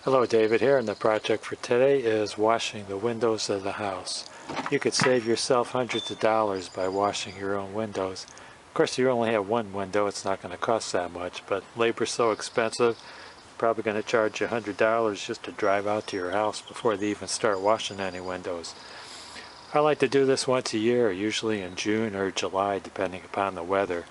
Hello, David here, and the project for today is washing the windows of the house. You could save yourself hundreds of dollars by washing your own windows. Of course, you only have one window, it's not going to cost that much, but labor's so expensive, probably going to charge you $100 just to drive out to your house before they even start washing any windows. I like to do this once a year, usually in June or July, depending upon the weather.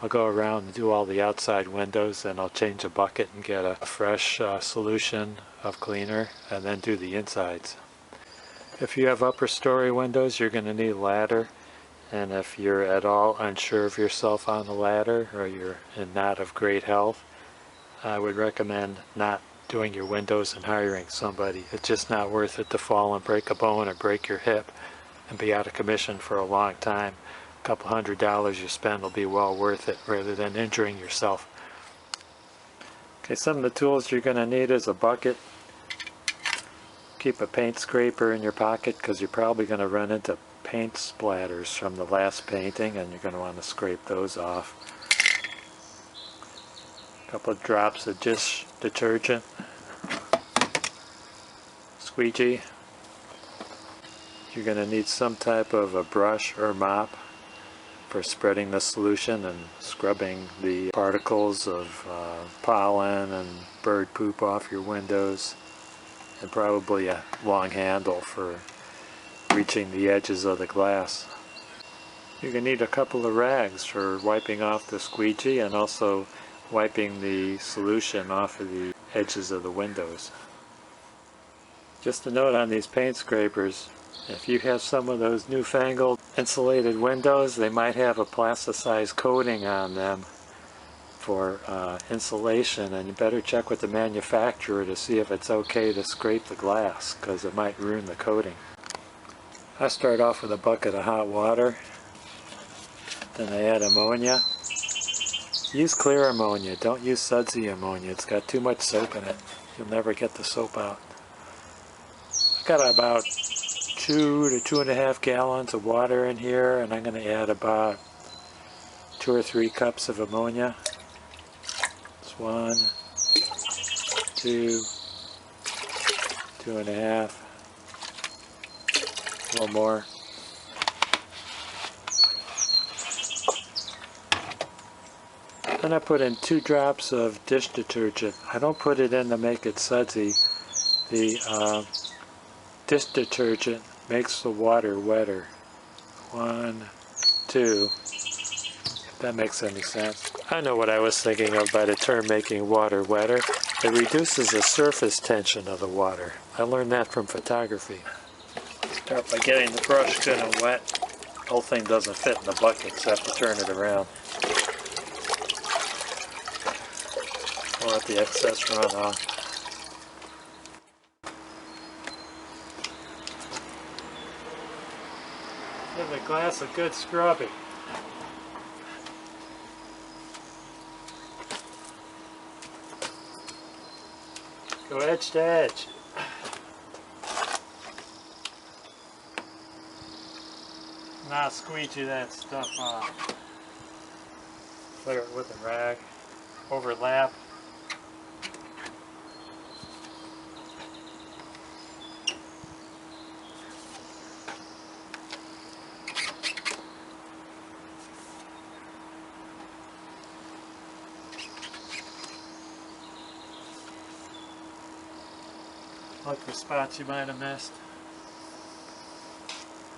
I'll go around and do all the outside windows, and I'll change a bucket and get a fresh solution of cleaner, and then do the insides. If you have upper story windows, you're going to need a ladder, and if you're at all unsure of yourself on the ladder, or you're not of great health, I would recommend not doing your windows and hiring somebody. It's just not worth it to fall and break a bone or break your hip and be out of commission for a long time. A couple $100 you spend will be well worth it rather than injuring yourself. Okay, some of the tools you're going to need is a bucket. Keep a paint scraper in your pocket because you're probably going to run into paint splatters from the last painting, and you're going to want to scrape those off. A couple of drops of dish detergent, squeegee. You're going to need some type of a brush or mop for spreading the solution and scrubbing the particles of pollen and bird poop off your windows, and probably a long handle for reaching the edges of the glass. You're going to need a couple of rags for wiping off the squeegee and also wiping the solution off of the edges of the windows. Just a note on these paint scrapers, if you have some of those newfangled insulated windows, they might have a plasticized coating on them for insulation, and you better check with the manufacturer to see if it's okay to scrape the glass, because it might ruin the coating. I start off with a bucket of hot water, then I add ammonia. Use clear ammonia, don't use sudsy ammonia, it's got too much soap in it. You'll never get the soap out. I've got about 2 to 2.5 gallons of water in here, and I'm going to add about 2 or 3 cups of ammonia. It's 1, 2, 2.5, a little more. Then I put in 2 drops of dish detergent. I don't put it in to make it sudsy. The dish detergent makes the water wetter. 1, 2, if that makes any sense. I know what I was thinking of by the term making water wetter. It reduces the surface tension of the water. I learned that from photography. Start by getting the brush good and wet. The whole thing doesn't fit in the bucket, so I have to turn it around. I'll let the excess run off. Give the glass a good scrubbing. Go edge to edge. Now squeegee that stuff off. Clear it with a rag. Overlap. Look for spots you might have missed.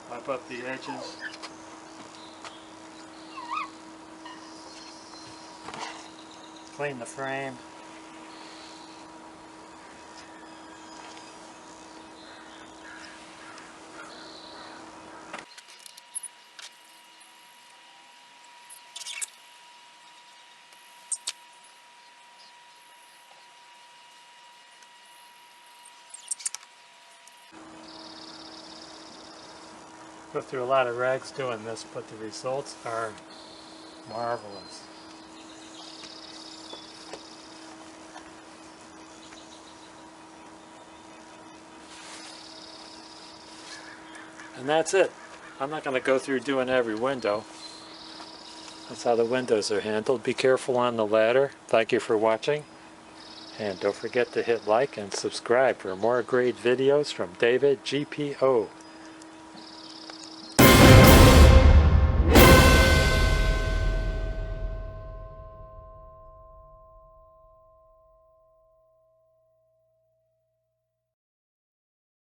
Wipe up the edges. Clean the frame. Go through a lot of rags doing this, but the results are marvelous. And that's it. I'm not going to go through doing every window. That's how the windows are handled. Be careful on the ladder. Thank you for watching, And don't forget to hit like and subscribe for more great videos from David GPO.